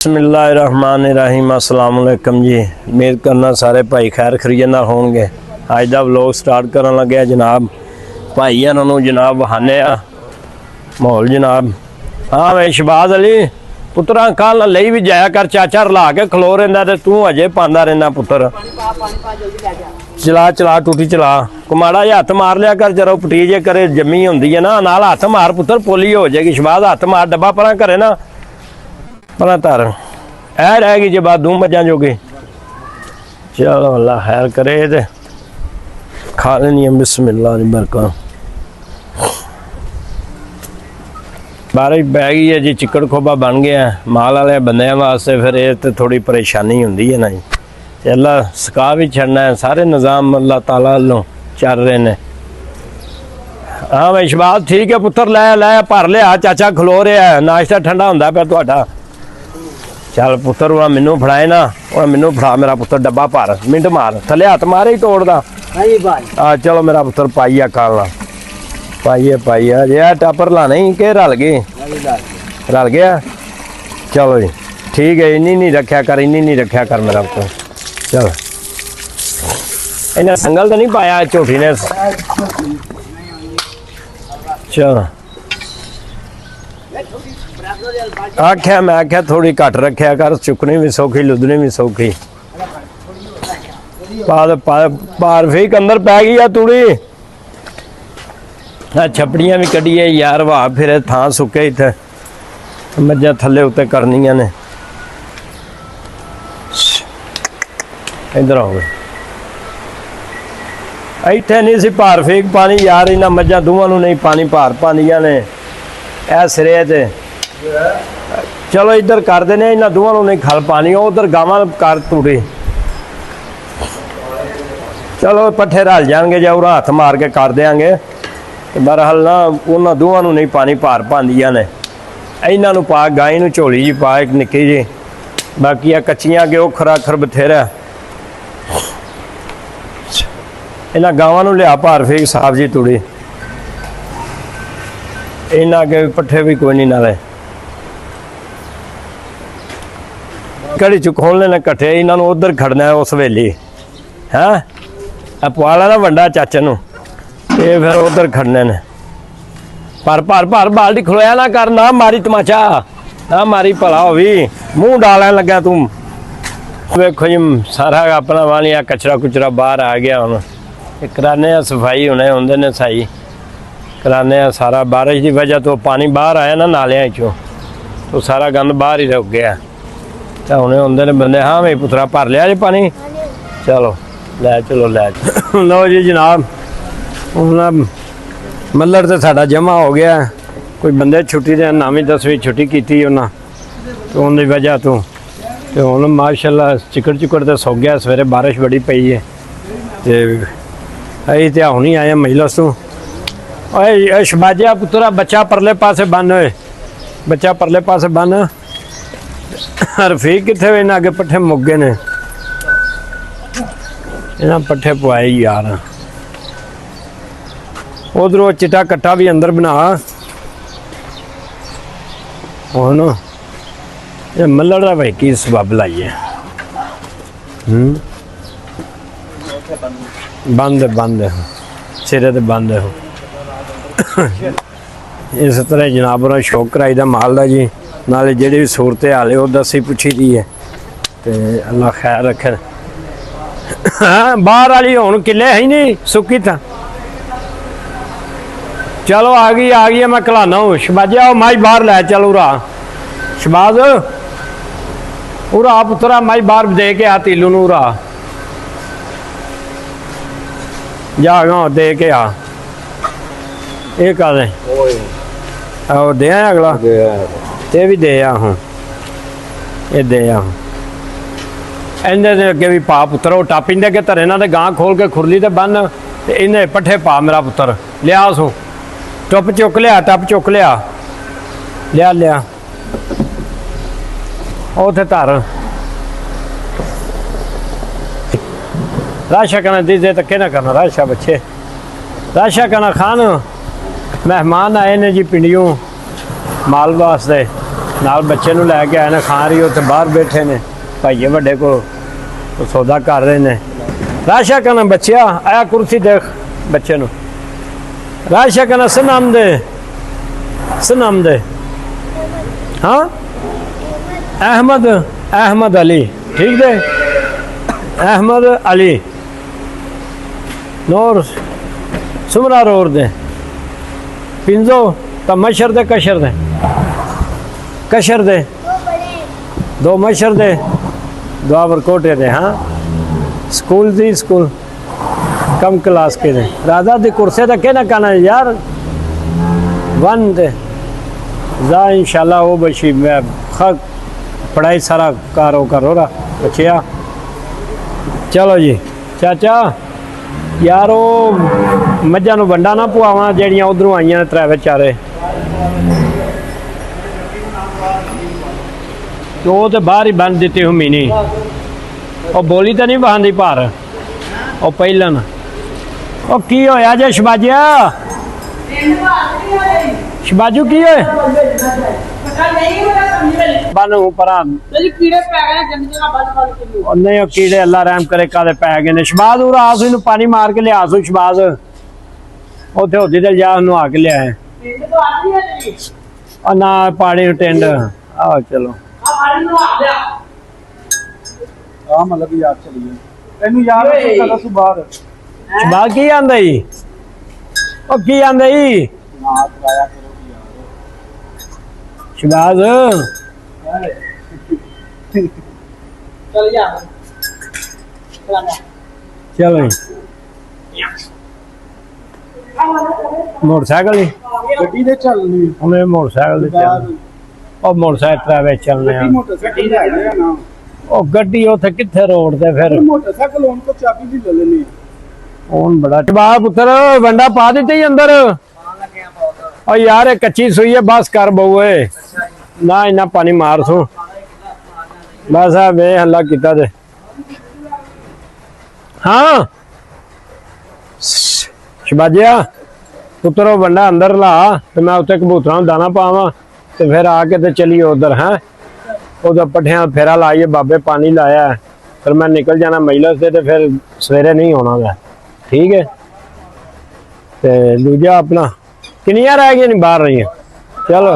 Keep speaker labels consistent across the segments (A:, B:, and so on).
A: बिस्मिल्लाहिर्रहमानिर्रहीम अस्सलाम वालेकुम जी। उम्मीद करना सारे भाई खैर खरीत नाल होणगे। अज दा व्लॉग स्टार्ट करन लगे जनाब। भाई इन्हां नूं जनाब बहाने आ माहौल जनाब। हाँ वे शहबाज अली पुत्रा कल लई भी जाया कर, चाचा रला के खलो रहिंदा ते तू अजे पांदा रहिंदा पुत्तर। चला चला टूटी चला कुमाड़ा जिहा हत्थ मार लिया कर, जरा पटी जे करे जम्मी हुंदी है ना, नाल हत्थ मार पुत्तर पोली हो जाएगी। शहबाज हत्थ मार, डब्बा परा करे ना परा तर ऐ रह गई जे बात दू मजा जोगी। चलो अल्लाह खैर करे ते खा लेनी है। बिस्मिल्लाह दी बरकत। बारिश पै गई है जी, चिकड़ खोबा बन गया माल वाले बंदियां वास्ते। फिर ये तो थोड़ी परेशानी होंदी है ना जी। अल्लाह सुका भी छड़ना है, सारे निज़ाम अल्लाह ताला वालों चल रहे ने। हाँ भाई शहबाज ठीक है पुत्तर, लै लै भर लिया, चाचा खलो रहा है, नाश्ता ठंडा होंदा पिया तुहाडा। चल पुत्तर वह मैनू फड़ाए ना, वह मैनू फड़ा मेरा पुत्तर डब्बा भर, मिंट मार थले हथ मारे ही तोड़दा। चलो मेरा पुत्तर पाइया काला पाइए पाइए जे टापर ला नहीं के रल गए, रल गया। चलो जी ठीक है, इन्नी नहीं रखा कर, इन्नी नहीं रखा कर मेरा पुत्तर। चल इन्हें संगल तो नहीं पाया झोटी ने। चलो आख्या मैं आख्या थोड़ी घट रखा कर, चुकनी भी सौखी लुदनी भी सौखी। पारफीक अंदर पै गई है तूड़ी। छपड़ियां भी कढ़ी है यार, वाह फिर थां सुके इत्थे मज्जां थले उत्ते करनियां ने। इधर आओ इत्थे नहीं सी पारफीक पानी यार, इन्हां मज्जां दोवां नूं नहीं पानी भार पांदियां ने ऐ सिरे ते। चलो इधर कर देने, इन्हां दोवां नूं नहीं खल पानी, उधर गावां कर तूड़ी। चलो पट्ठे रल जाएंगे, जो उरा हथ मार के कर देंगे। बहरहाल ना उन्होंने दोवां नूं नहीं पानी भार पांदियां ने। इन्हां नूं पा गाय नूं झोली जी पा एक निक्की जी, बाकी आ कच्चियां के ओखर आखर बथेरा। इन्हां गावां नूं लिया भार फीक साहब जी तूड़ी। इन्हां के पट्ठे भी कोई नहीं नाले कड़ी चुक खोलने ने कट्ठे। इन्हां नूं उधर खड़ना है उस वेली है पवाला ना वंडा चाचे नूं, ये फिर उधर खड़ने ने। पर भर भर बाल्टी खलोया ना कर, ना मारी तमाचा ना मारी, भला हो भी मुँह डालन लगा तू। वेखो जी सारा अपना वालिया कचरा कुचरा बाहर आ गया। हुण कराने सफाई हुणे होंदे ने सही कराने सारा। बारिश की वजह तो पानी बाहर आया ना नालियां चों, तो सारा गंद बाहर ही रुक गया। तो हुणे होंदे ने बंदे। हाँ भाई पुत्रा भर लिया जी पानी, चलो लै चलो लै लो जी जनाब। मल्लर तो साडा जमा हो गया, कोई बंदे छुट्टी दे 9वीं 10वीं छुट्टी की उन्हें, तो उनकी वजह तो हुण माशाअल्लाह चिकड़ चुकड़ तो सौ गया। सवेरे बारिश बड़ी पई है तो अं तो हुणी आए मजलिस तो। शबाजिया पुत्रा बच्चा परले पासे बन होए, बच्चा परले पासे बन। रफीक कितने इन्हें अगे पट्ठे मुक गए ने, इन्हें पट्ठे पवाए यार। उधरों चिट्टा कट्टा भी अंदर बना। हुण ये मल्लड़ का भाई की सबब लाइए। बंद बंद सिरे ते बंद हो। इस तरह जनाब और शौक कराई दा माल का जी, नाले जिहड़ी भी सूरत हाल है वो दसी पुछी दी है, तो अल्लाह खैर रखे। हाँ बाहर वाली हुण किले है नहीं सुकी था। चलो आ गई है, मैं कलाना हूँ। शबाजिया आओ माई बाहर लै चल उरा। शबाज उरा पुत्रा माई बाहर दे के आ तीलू नूं उरा जा दे के आ। ये कर दे आया अगला ते भी दे आ। हूँ ये दे आ इन्हें अगे भी पा पुत्तर। वो टापिंदे के धरे ना गां खोल के खुरली ते बन, ते इन्हें पट्ठे पा मेरा पुत्तर। लिया सो टुप चुक लिया, टप चुक लिया, लिया लिया उथे धर। राशा करना दीदे तक ना करना, राशा बच्चे राशा करना। खान मेहमान आए ने जी पिंडियों माल वास्ते, ਨਾਲ ਬੱਚੇ ਨੂੰ ਲੈ ਕੇ ਆਏ ਨੇ, ਖਾਣ ਰਹੀ ਉੱਥੇ ਬਾਹਰ ਬੈਠੇ ਨੇ ਭਾਈਏ ਵੱਡੇ ਕੋ ਸੌਦਾ ਕਰ ਰਹੇ ਨੇ। ਰਾਸ਼ਾ ਕਰਨਾ ਬੱਚਿਆ, ਆਇਆ ਕੁਰਸੀ ਦੇਖ ਬੱਚੇ ਨੂੰ, ਰਾਸ਼ਾ ਕਰਨਾ ਸਨਾਮ ਦੇ, सनाम दे। हाँ अहमद, अहमद अली, ठीक दे, अहमद अली नूर सुमरा रोर दे पिंजो तो मशर दे कशर दे, कशर दे दो मशर दे दुआवर कोटे दे। हाँ स्कूल दी स्कूल कम क्लास के दे राजा दी कुर्से तक के ना कहना यार वन दे जा इंशाल्लाह वो बशी मैं खक पढ़ाई सारा कारो करो रा बचिया। चलो जी चाचा यारो मझां नूं वंडा ना पवावां जेड़ियां उधरों आईयां त्रै चारे, तो वो तो बाहर ही बन दिती हूँ मीनी, और बोली तो नहीं बहांदी भार और पहलन ओ की होया जे शबाजिया, शबाजू की है बन परा नहीं वो कीड़े अल्लाह रहम करे काले पै गए ने। शबाज उरा आस इनू पानी मार के लिया सू शबाज उथे होदी ते जा नहा के लिया है और ना पानी टेंड आओ चलो
B: मतलब याद चली तेनू याद है सुबार
A: शबाज की आंदा ही ओ की आंदा ही शबाज चलो मोटरसाइकिल ही
B: गड्डी दे चलनी
A: उन्हें मोटरसाइकिल चल और मोटरसाइकिल ट्रैवल चलने ओ गड्डी उथे किथे रोड ते फिर
B: मोटरसाइकिल उन को चाबी भी ले लेनी
A: कौन बड़ा शबाज पुत्र वंडा पा देते ही अंदर। और यार एक कच्ची सुई है बस कर बहुए ना इना पानी मार सू बस आ वे हल्ला किता दे। हाँ शबाजिया पुत्रो वंडा अंदर ला तो मैं उत्ते कबूतरा दाना पावा तो फिर आके तो चलिए उधर है उधर पट्ठिया फेरा लाइए बाबे पानी लाया है फिर मैं निकल जाना मजलिस से तो फिर सवेरे नहीं होना मैं ठीक है। तो दूजा अपना किनिया रह गई नहीं बाहर रही है चलो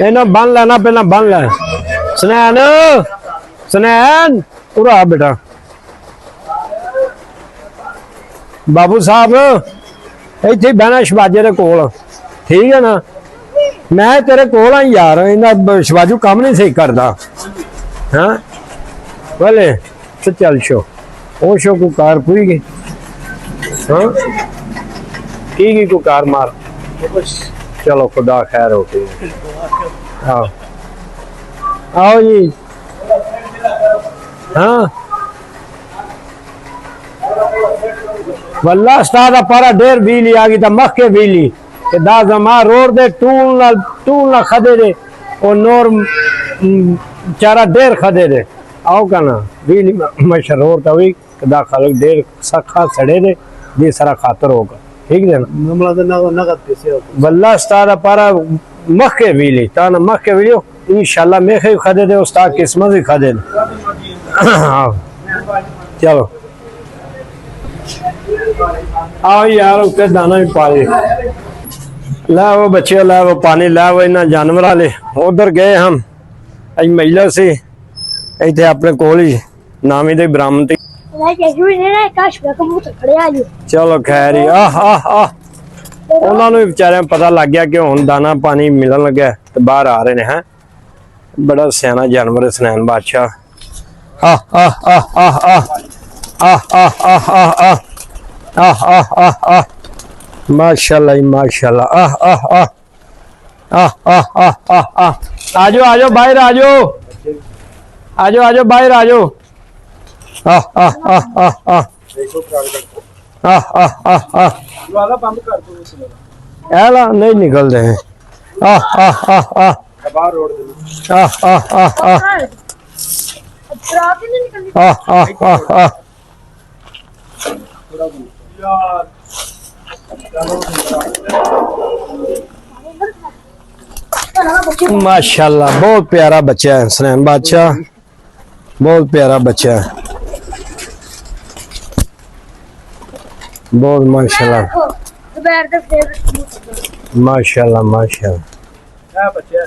A: इन्हें बन लेना पहला बन ले स्नैन स्नैन पूरा बेटा बाबू साहब इत्थे बहना शबाजे दे कोल ठीक है ना मैं तेरे कोल हाँ यार इन्हें शबाजू काम नहीं सही करता हाँ बोले तो चल शो वो शो को कार पूरी गई हाँ की को कार मार चलो खुदा खैर हो गई आओ आओ जी हाँ वल्ला स्टार पारा डेर बिजली आ गई तो मक्के बिजली दा जमा रोड दे टूल ना खदे दे और नोर चारा डेर खदे दे आओ कहना बिजली मशहूर तो हुई दा खालक डेर सखा सड़े दे जी सारा खातर होगा ठीक है ना नगद पैसे वल्ला स्टार पारा मक्के बिजली ता ना मक्के बिजली इंशाल्लाह मेखे खदे दे उस्ताद किस्मत ही खदे चलो आओ यार उसके दाना भी पा दे ला वो बच्चे ला वो पानी ला वो इन्हें जानवर वाले उधर गए हम अज महिला से इतने अपने कोल ही नामी दे बरामदी चलो खैर ही उन्होंने बेचारे पता लग गया कि हुण दाना पानी मिलन लगे तो बाहर आ रहे हैं बड़ा सियाना जानवर स्नैन बादशाह माशाल्लाह माशाल्लाह आजो आजो बाहर आजो आजो आजो बाहर आजो ऐला नहीं निकल रहे माशाल्लाह बहुत प्यारा बच्चा है हसनैन बादशाह, बहुत प्यारा बच्चा है, बहुत माशाल्लाह माशाल्लाह माशाल्लाह।
B: क्या बच्चा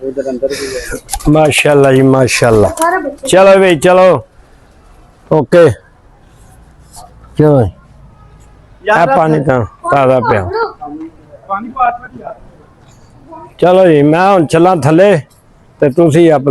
B: उधर अंदर भी है।
A: माशाल्लाह जी माशाल्लाह। चलो भाई चलो, ओके चलो
B: यार
A: पानी का ताजा पिया।
B: पानी पास में
A: चलो जी मैं हुण चला थले ते तुसी आप